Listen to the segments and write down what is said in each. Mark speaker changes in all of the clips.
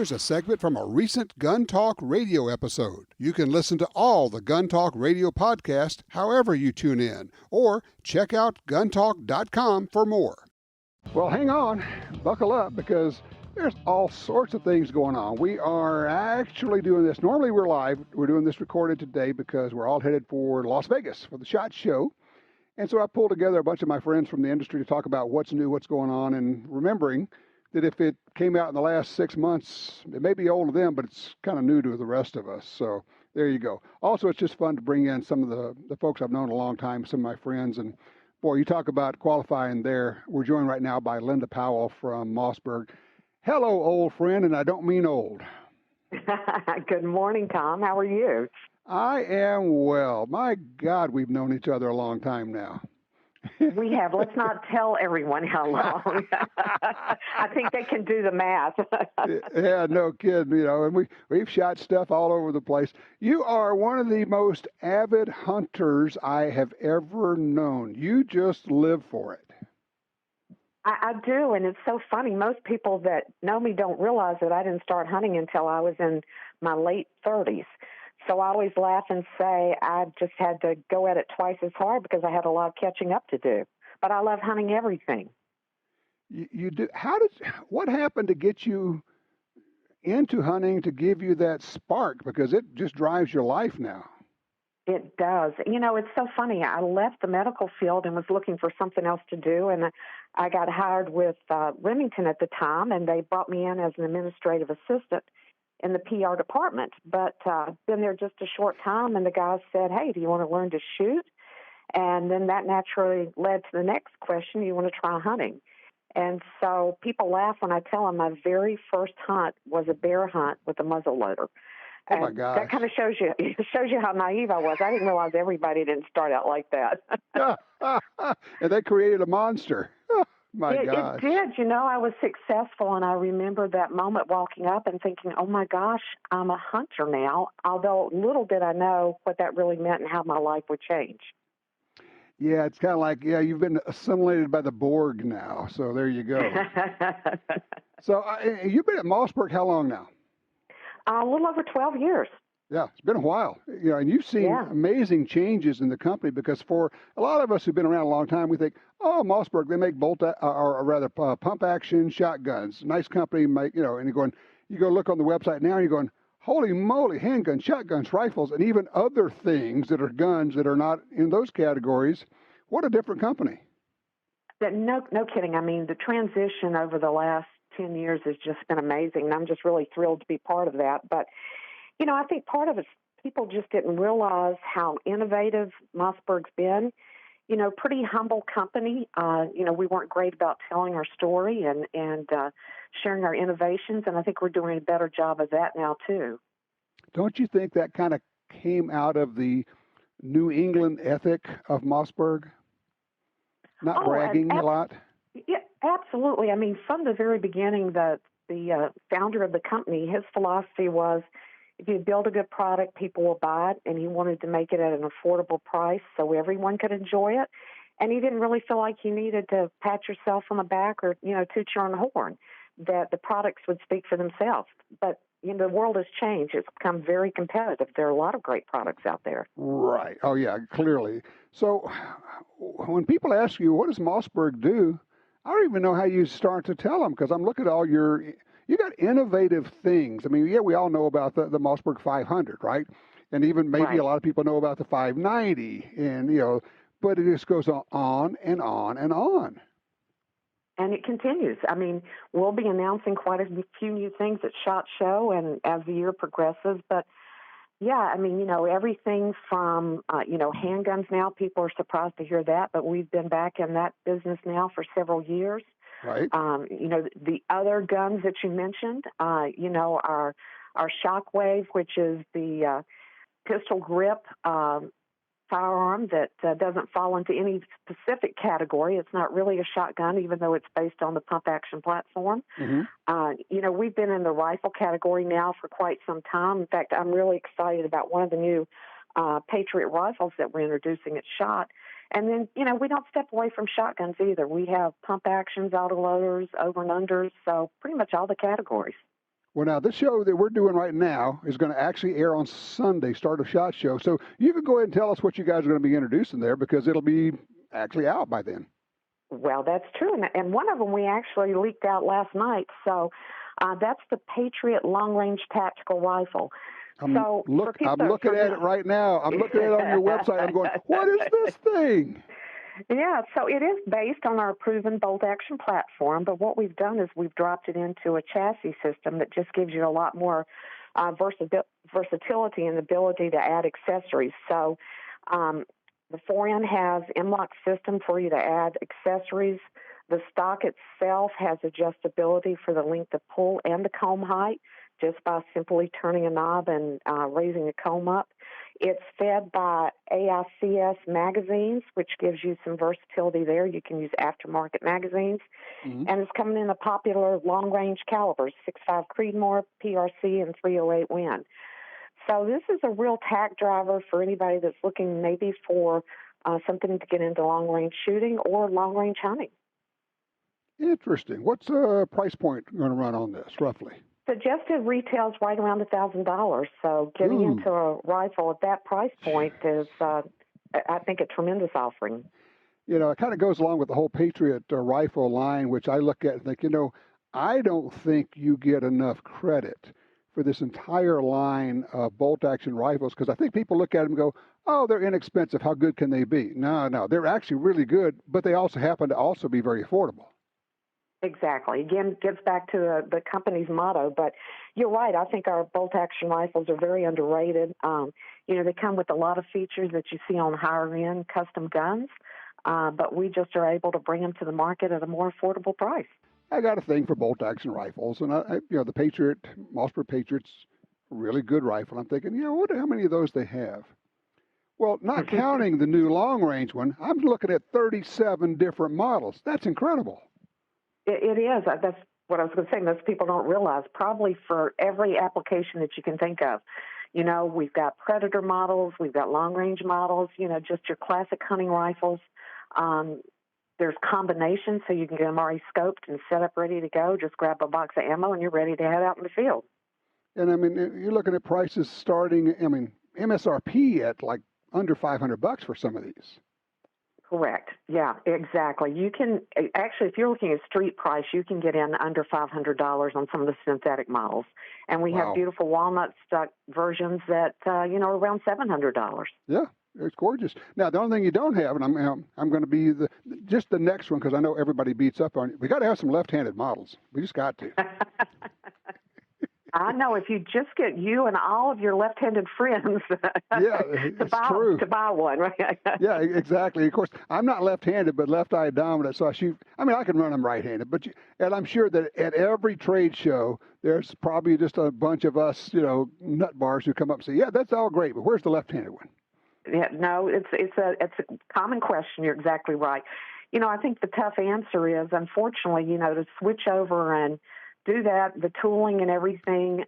Speaker 1: Here's a segment from a recent Gun Talk radio episode. You can listen to all the Gun Talk radio podcasts however you tune in, or check out guntalk.com for more. Well, hang on, buckle up, because there's all sorts of things going on. We are actually doing this. Normally we're live. We're doing this recorded today because we're all headed for Las Vegas for the SHOT Show. And so I pulled together a bunch of my friends from the industry to talk about what's new, what's going on, and remembering that if it came out in the last 6 months, it may be old to them, but it's kind of new to the rest of us. So there you go. Also, it's just fun to bring in some of the folks I've known a long time, some of my friends. And boy, you talk about qualifying there. We're joined right now by Linda Powell from Mossberg. Hello, old friend, and I don't mean old.
Speaker 2: Good morning, Tom. How are you?
Speaker 1: I am well. My God, we've known each other a long time now.
Speaker 2: We have. Let's not tell everyone how long. I think they can do the math.
Speaker 1: Yeah, no kidding. You know, and we've shot stuff all over the place. You are one of the most avid hunters I have ever known. You just live for it.
Speaker 2: I do, and it's so funny. Most people that know me don't realize that I didn't start hunting until I was in my late 30s. So I always laugh and say I just had to go at it twice as hard because I had a lot of catching up to do. But I love hunting everything.
Speaker 1: You do. What happened to get you into hunting, to give you that spark? Because it just drives your life now.
Speaker 2: It does. You know, it's so funny. I left the medical field and was looking for something else to do, and I got hired with Remington at the time, and they brought me in as an administrative assistant in the PR department. But been there just a short time, and the guys said, hey, do you want to learn to shoot? And then that naturally led to the next question, do you want to try hunting? And so people laugh when I tell them my very first hunt was a bear hunt with a muzzleloader.
Speaker 1: Oh, my gosh.
Speaker 2: That kind of shows you how naive I was. I didn't realize everybody didn't start out like that.
Speaker 1: And they created a monster. My gosh.
Speaker 2: It did. You know, I was successful, and I remember that moment walking up and thinking, oh, my gosh, I'm a hunter now, although little did I know what that really meant and how my life would change.
Speaker 1: Yeah, it's kind of like, you've been assimilated by the Borg now, so there you go. So you've been at Mossberg how long now?
Speaker 2: A little over 12 years.
Speaker 1: Yeah, it's been a while. You know, and you've seen amazing changes in the company, because for a lot of us who've been around a long time, we think, oh, Mossberg, they make pump action shotguns. Nice company, and you go look on the website now, and you're going, holy moly, handguns, shotguns, rifles, and even other things that are guns that are not in those categories. What a different company.
Speaker 2: No kidding. I mean, the transition over the last 10 years has just been amazing, and I'm just really thrilled to be part of that. But you know, I think part of it is people just didn't realize how innovative Mossberg's been. You know, pretty humble company. We weren't great about telling our story and sharing our innovations, and I think we're doing a better job of that now, too.
Speaker 1: Don't you think that kind of came out of the New England ethic of Mossberg? Not bragging a lot?
Speaker 2: Yeah, absolutely. I mean, from the very beginning, the founder of the company, his philosophy was, if you build a good product, people will buy it, and he wanted to make it at an affordable price so everyone could enjoy it. And he didn't really feel like you needed to pat yourself on the back or, toot your own horn, that the products would speak for themselves. But, the world has changed. It's become very competitive. There are a lot of great products out there.
Speaker 1: Right. Oh, yeah, clearly. So when people ask you, what does Mossberg do? I don't even know how you start to tell them, because I'm looking at all you got innovative things. I mean, we all know about the Mossberg 500, right? And even maybe a lot of people know about the 590, and, but it just goes on and on and on.
Speaker 2: And it continues. I mean, we'll be announcing quite a few new things at SHOT Show and as the year progresses. But, yeah, I mean, everything from, handguns now, people are surprised to hear that, but we've been back in that business now for several years.
Speaker 1: Right.
Speaker 2: The other guns that you mentioned, our Shockwave, which is the pistol grip firearm that doesn't fall into any specific category. It's not really a shotgun, even though it's based on the pump action platform. Mm-hmm. We've been in the rifle category now for quite some time. In fact, I'm really excited about one of the new Patriot rifles that we're introducing at SHOT. And then, we don't step away from shotguns either. We have pump actions, autoloaders, over and unders, so pretty much all the categories.
Speaker 1: Well, now, this show that we're doing right now is going to actually air on Sunday, start of SHOT Show. So you can go ahead and tell us what you guys are going to be introducing there because it'll be actually out by then.
Speaker 2: Well, that's true. And one of them we actually leaked out last night. So that's the Patriot Long Range Tactical Rifle.
Speaker 1: I'm looking at it right now. I'm looking at it on your website. I'm going, what is this thing?
Speaker 2: Yeah, so it is based on our proven bolt-action platform, but what we've done is we've dropped it into a chassis system that just gives you a lot more versatility and ability to add accessories. So the forend has M-lock system for you to add accessories. The stock itself has adjustability for the length of pull and the comb height just by simply turning a knob and raising the comb up. It's fed by AICS magazines, which gives you some versatility there. You can use aftermarket magazines. Mm-hmm. And it's coming in the popular long-range calibers, 6.5 Creedmoor, PRC, and 308 Win. So this is a real tack driver for anybody that's looking maybe for something to get into long-range shooting or long-range hunting.
Speaker 1: Interesting. What's the price point going to run on this, roughly?
Speaker 2: Suggested retails right around $1,000. So getting into a rifle at that price point is, I think, a tremendous offering.
Speaker 1: You know, it kind of goes along with the whole Patriot rifle line, which I look at and think, I don't think you get enough credit for this entire line of bolt-action rifles because I think people look at them and go, oh, they're inexpensive. How good can they be? No, they're actually really good, but they also happen to also be very affordable.
Speaker 2: Exactly. Again, gets back to the company's motto, but you're right. I think our bolt-action rifles are very underrated. They come with a lot of features that you see on higher-end custom guns, but we just are able to bring them to the market at a more affordable price.
Speaker 1: I got a thing for bolt-action rifles, and the Patriot, Mossberg Patriot's a really good rifle. I'm thinking, I wonder how many of those they have. Well, not counting the new long-range one, I'm looking at 37 different models. That's incredible.
Speaker 2: It is. That's what I was going to say. Most people don't realize. Probably for every application that you can think of. We've got Predator models. We've got long-range models, just your classic hunting rifles. There's combinations, so you can get them already scoped and set up ready to go. Just grab a box of ammo, and you're ready to head out in the field.
Speaker 1: And, you're looking at prices starting, MSRP at like under $500 for some of these.
Speaker 2: Correct. Yeah, exactly. You can actually, if you're looking at street price, you can get in under $500 on some of the synthetic models, and we have beautiful walnut stuck versions that are around $700.
Speaker 1: Yeah, it's gorgeous. Now the only thing you don't have, and I'm going to be just the next one because I know everybody beats up on it. We got to have some left-handed models. We just got to.
Speaker 2: I know if you just get you and all of your left-handed friends to buy one, right?
Speaker 1: Yeah, exactly. Of course, I'm not left-handed, but left-eye dominant, so I shoot. I can run them right-handed, and I'm sure that at every trade show, there's probably just a bunch of us, nut bars who come up and say, yeah, that's all great, but where's the left-handed one?
Speaker 2: Yeah, no, it's a common question. You're exactly right. I think the tough answer is, unfortunately, to switch over and do that, the tooling and everything,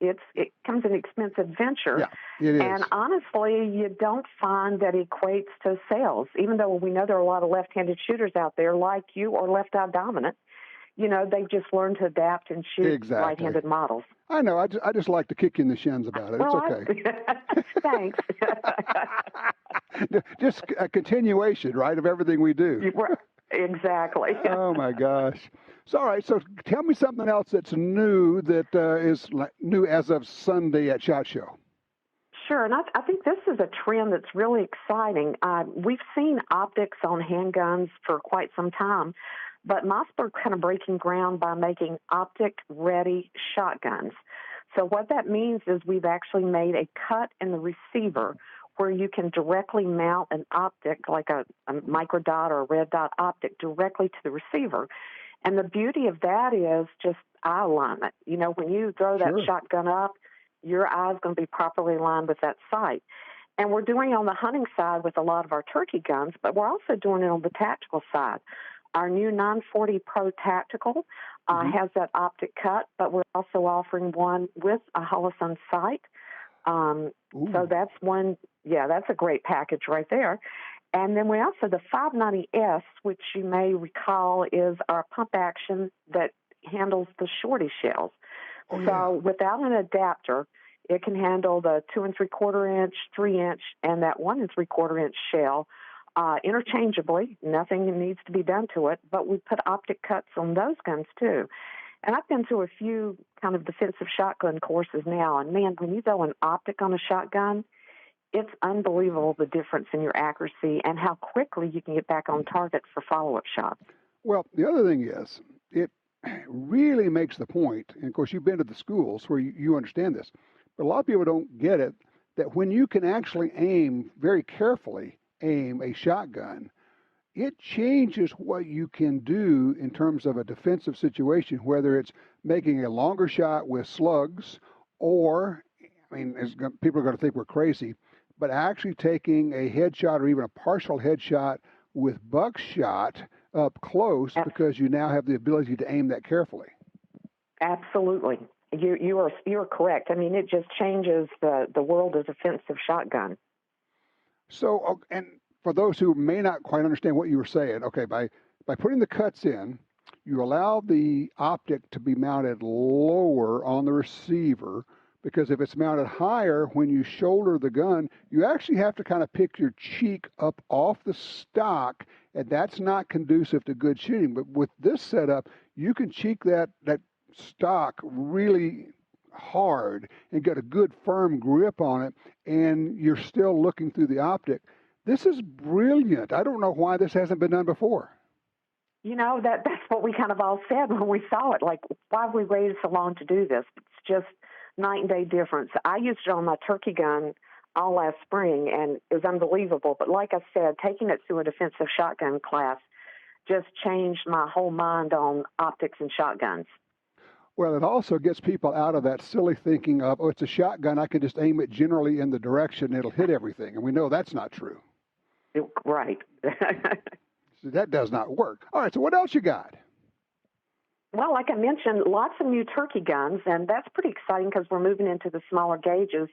Speaker 2: it comes an expensive venture.
Speaker 1: Yeah, it is.
Speaker 2: And honestly, you don't find that equates to sales, even though we know there are a lot of left-handed shooters out there like you or left-eye dominant. They've just learned to adapt and shoot right-handed models.
Speaker 1: I know. I just like to kick you in the shins about it.
Speaker 2: Well,
Speaker 1: it's okay.
Speaker 2: Thanks.
Speaker 1: Just a continuation, right, of everything we do.
Speaker 2: Exactly.
Speaker 1: Oh, my gosh. So, all right. So tell me something else that's new that is new as of Sunday at SHOT Show.
Speaker 2: Sure. And I think this is a trend that's really exciting. We've seen optics on handguns for quite some time, but Mossberg kind of breaking ground by making optic-ready shotguns. So what that means is we've actually made a cut in the receiver where you can directly mount an optic, like a micro dot or a red dot optic, directly to the receiver. And the beauty of that is just eye alignment. When you throw that shotgun up, your eye's going to be properly aligned with that sight. And we're doing it on the hunting side with a lot of our turkey guns, but we're also doing it on the tactical side. Our new 940 Pro Tactical has that optic cut, but we're also offering one with a Holosun sight. So that's one, that's a great package right there. And then we also, the 590S, which you may recall is our pump action that handles the shorty shells.
Speaker 1: Oh, yeah.
Speaker 2: So without an adapter, it can handle the 2 3/4 inch, 3-inch, and that 1 3/4 inch shell interchangeably. Nothing needs to be done to it, but we put optic cuts on those guns too. And I've been to a few kind of defensive shotgun courses now, and man, when you throw an optic on a shotgun, it's unbelievable the difference in your accuracy and how quickly you can get back on target for follow-up shots.
Speaker 1: Well, the other thing is, it really makes the point, and of course you've been to the schools where you understand this, but a lot of people don't get it, that when you can actually very carefully aim a shotgun, it changes what you can do in terms of a defensive situation, whether it's making a longer shot with slugs or, I mean, people are going to think we're crazy, but actually taking a headshot or even a partial headshot with buckshot up close because you now have the ability to aim that carefully.
Speaker 2: Absolutely. You're correct. I mean, it just changes the world of defensive shotgun.
Speaker 1: So, and for those who may not quite understand what you were saying, okay, by putting the cuts in, you allow the optic to be mounted lower on the receiver, because if it's mounted higher when you shoulder the gun, you actually have to kind of pick your cheek up off the stock, and that's not conducive to good shooting. But with this setup, you can cheek that stock really hard and get a good firm grip on it, and you're still looking through the optic. This is brilliant. I don't know why this hasn't been done before.
Speaker 2: You know, that's what we kind of all said when we saw it. Like, why have we waited so long to do this? It's just night and day difference. I used it on my turkey gun all last spring, and it was unbelievable. But like I said, taking it through a defensive shotgun class just changed my whole mind on optics and shotguns.
Speaker 1: Well, it also gets people out of that silly thinking of, oh, it's a shotgun, I can just aim it generally in the direction, it'll hit everything. And we know that's not true.
Speaker 2: Right.
Speaker 1: So that does not work. All right, so what else you got?
Speaker 2: Well, like I mentioned, lots of new turkey guns, and that's pretty exciting because we're moving into the smaller gauges.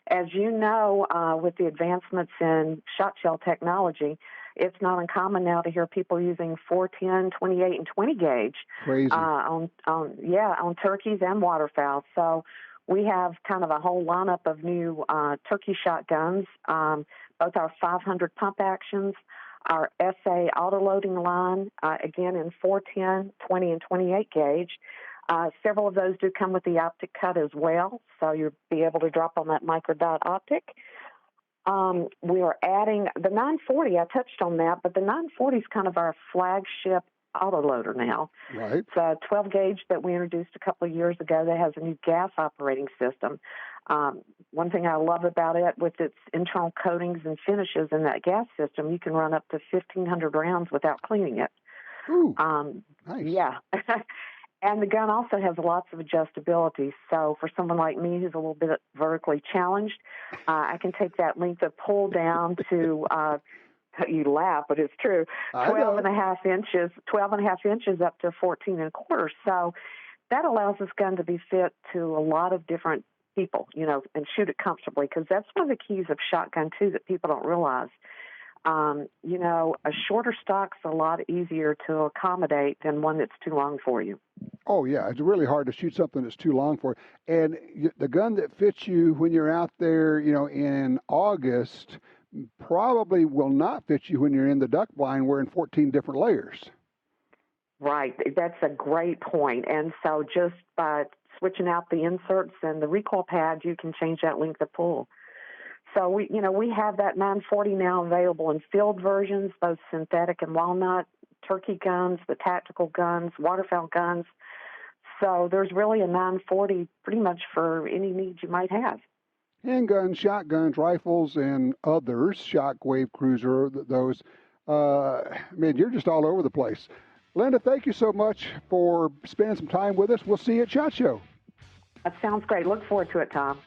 Speaker 2: As you know, with the advancements in shot shell technology, it's not uncommon now to hear people using 410, 28, and 20 gauge
Speaker 1: Crazy.
Speaker 2: on turkeys and waterfowl. So we have kind of a whole lineup of new turkey shotguns, both our 500 pump actions, our SA autoloading line, again in 410, 20, and 28 gauge. Several of those do come with the optic cut as well, so you'll be able to drop on that microdot optic. We are adding the 940. I touched on that, but the 940 is kind of our flagship autoloader now.
Speaker 1: Right.
Speaker 2: It's a 12 gauge that we introduced a couple of years ago that has a new gas operating system. One thing I love about it, with its internal coatings and finishes in that gas system, you can run up to 1,500 rounds without cleaning it.
Speaker 1: Ooh, nice.
Speaker 2: Yeah. And the gun also has lots of adjustability. So for someone like me who's a little bit vertically challenged, I can take that length of pull down to, you laugh, but it's true, 12.5 inches up to 14.25. So that allows this gun to be fit to a lot of different people, you know, and shoot it comfortably, because that's one of the keys of shotgun, too, that people don't realize. You know, a shorter stock's a lot easier to accommodate than one that's too long for you.
Speaker 1: Oh, yeah. It's really hard to shoot something that's too long for you. And the gun that fits you when you're out there, you know, in August probably will not fit you when you're in the duck blind wearing 14 different layers.
Speaker 2: Right. That's a great point. And so just by switching out the inserts and the recoil pad, you can change that length of pull. So we have that 940 now available in field versions, both synthetic and walnut, turkey guns, the tactical guns, waterfowl guns. So there's really a 940 pretty much for any needs you might have.
Speaker 1: Handguns, shotguns, rifles, and others, shockwave cruiser, those. Man, you're just all over the place. Linda, thank you so much for spending some time with us. We'll see you at SHOT Show.
Speaker 2: That sounds great. Look forward to it, Tom.